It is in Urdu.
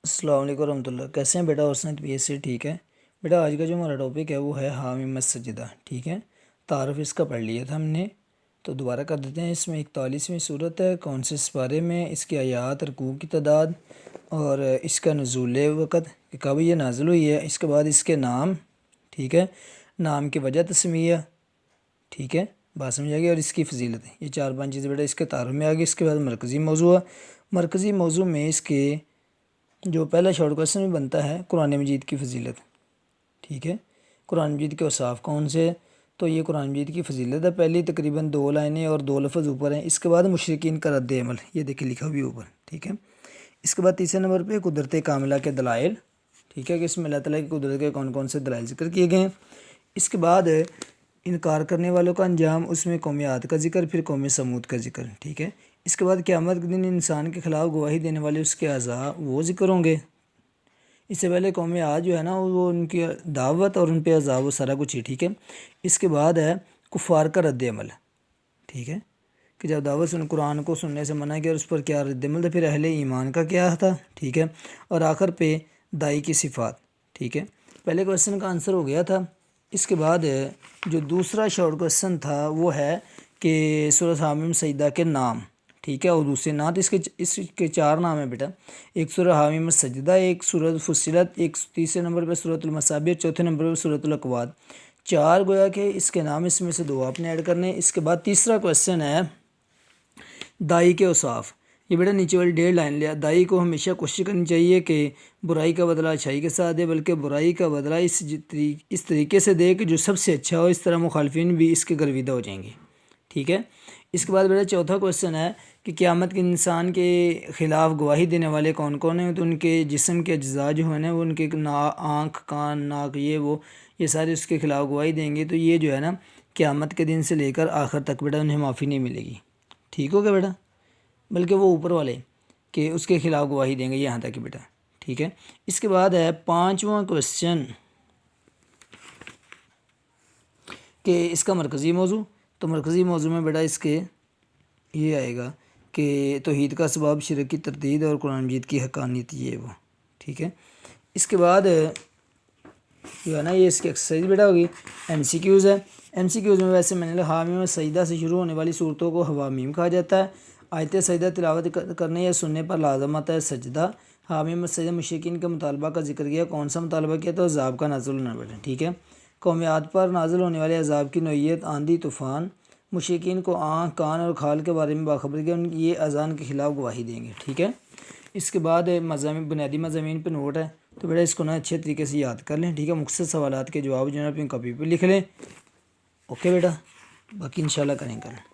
السلام علیکم ورحمۃ اللہ، کیسے ہیں بیٹا؟ اور سنت بھی سے ٹھیک ہے بیٹا؟ آج کا جو ہمارا ٹاپک ہے وہ ہے حامیم السجدہ، ٹھیک ہے؟ تعارف اس کا پڑھ لیا تھا ہم نے، تو دوبارہ کر دیتے ہیں۔ اس میں 41ویں صورت ہے، کون سے سپارے میں، اس کی آیات، رکوع کی تعداد اور اس کا نزول وقت کہ کب یہ نازل ہوئی ہے، اس کے بعد اس کے نام، ٹھیک ہے؟ نام کی وجہ تسمیہ، ٹھیک ہے، بات سمجھ آ گئی، اور اس کی فضیلت، یہ 4-5 چیزیں بیٹا اس کے تعارف میں آ گئی۔ اس کے بعد مرکزی موضوع، مرکزی موضوع میں اس کے جو پہلا شارٹ کویسچن میں بنتا ہے قرآن مجید کی فضیلت، ٹھیک ہے؟ قرآن مجید کے اوصاف کون سے؟ تو یہ قرآن مجید کی فضیلت ہے، پہلی تقریباً 2 لائنیں اور 2 لفظ اوپر ہیں۔ اس کے بعد مشرکین کا رد عمل، یہ دیکھیں لکھا بھی اوپر، ٹھیک ہے؟ اس کے بعد تیسرے نمبر پہ قدرت کاملہ کے دلائل، ٹھیک ہے، کہ اس میں اللہ تعالیٰ کی قدرت کے کون کون سے دلائل ذکر کیے گئے ہیں۔ اس کے بعد انکار کرنے والوں کا انجام، اس میں قوم عاد کا ذکر، پھر قوم سمود کا ذکر، ٹھیک ہے؟ اس کے بعد قیامت کے دن انسان کے خلاف گواہی دینے والے اس کے اعضاء وہ ذکر ہوں گے۔ اس سے پہلے قوم عاد جو ہے نا وہ ان کی دعوت اور ان پہ عذاب و سارا کچھ ہی، ٹھیک ہے؟ اس کے بعد ہے کفار کا رد عمل، ٹھیک ہے، کہ جب دعوت قرآن کو سننے سے منع کیا اور اس پر کیا رد عمل تھا، پھر اہل ایمان کا کیا تھا، ٹھیک ہے؟ اور آخر پہ دائی کی صفات، ٹھیک ہے؟ پہلے کویسچن کا آنسر ہو گیا تھا۔ اس کے بعد جو دوسرا شارٹ کویسچن تھا وہ ہے کہ سورۃ حامیم سجدہ کے نام، ٹھیک ہے، اور دوسرے نعت، اس کے 4 نام ہیں بیٹا، ایک سورۃ حامیم السجدہ، ایک سورۃ فصلت، ایک تیسرے نمبر پہ سورۃ المصابیح، چوتھے نمبر پہ سورۃ الاقواد، 4 گویا کہ اس کے نام، اس میں سے 2 آپ نے ایڈ کرنے ہیں۔ اس کے بعد تیسرا کویسچن ہے دائی کے اوصاف، یہ بیٹا نیچے والی 1.5 لائن لیا۔ دائی کو ہمیشہ کوشش کرنی چاہیے کہ برائی کا بدلہ اچھائی کے ساتھ دے، بلکہ برائی کا بدلہ اس طریقے سے دے کہ جو سب سے اچھا ہو، اس طرح مخالفین بھی اس کے گرویدہ ہو جائیں گے، ٹھیک ہے؟ اس کے بعد بیٹا چوتھا کویسچن ہے کہ قیامت کے انسان کے خلاف گواہی دینے والے کون کون ہیں، تو ان کے جسم کے اجزاء جو ہیں نا، وہ ان کے آنکھ، کان، ناک، یہ سارے اس کے خلاف گواہی دیں گے۔ تو یہ جو ہے نا قیامت کے دن سے لے کر آخر تک بیٹا انہیں معافی نہیں ملے گی، ٹھیک ہو گیا بیٹا؟ بلکہ وہ اوپر والے کہ اس کے خلاف گواہی دیں گے، یہاں تک بیٹا، ٹھیک ہے؟ اس کے بعد ہے 5واں کویسچن کہ اس کا مرکزی موضوع، تو مرکزی موضوع میں بیٹا اس کے یہ آئے گا کہ توحید کا اسباب، شرک کی تردید اور قرآن مجید کی حقانیت، یہ وہ، ٹھیک ہے؟ اس کے بعد جو ہے نا یہ اس کی ایکسرسائز بیٹا ہوگی، ایم سی کیوز ہے۔ ایم سی کیوز میں ویسے میں نے حامیم سجدہ سے شروع ہونے والی صورتوں کو حوامیم کہا جاتا ہے۔ آیت سجدہ تلاوت کرنے یا سننے پر لازم آتا ہے سجدہ۔ حامیم سجدہ مشرکین کے مطالبہ کا ذکر کیا، کون سا مطالبہ کیا؟ تو عذاب کا نازل ہونا بیٹا، ٹھیک ہے؟ قوم عاد پر نازل ہونے والے عذاب کی نوعیت، آندھی، طوفان، مشرکین کو آنکھ، کان اور کھال کے بارے میں باخبر کیا، یہ اذان کے خلاف گواہی دیں گے، ٹھیک ہے؟ اس کے بعد بنیادی مضامین پہ نوٹ ہے، تو بیٹا اس کو نا اچھے طریقے سے یاد کر لیں، ٹھیک ہے؟ مختصر سوالات کے جواب جو ہے اپنی کاپی پہ لکھ لیں، اوکے بیٹا؟ باقی انشاءاللہ کریں کل۔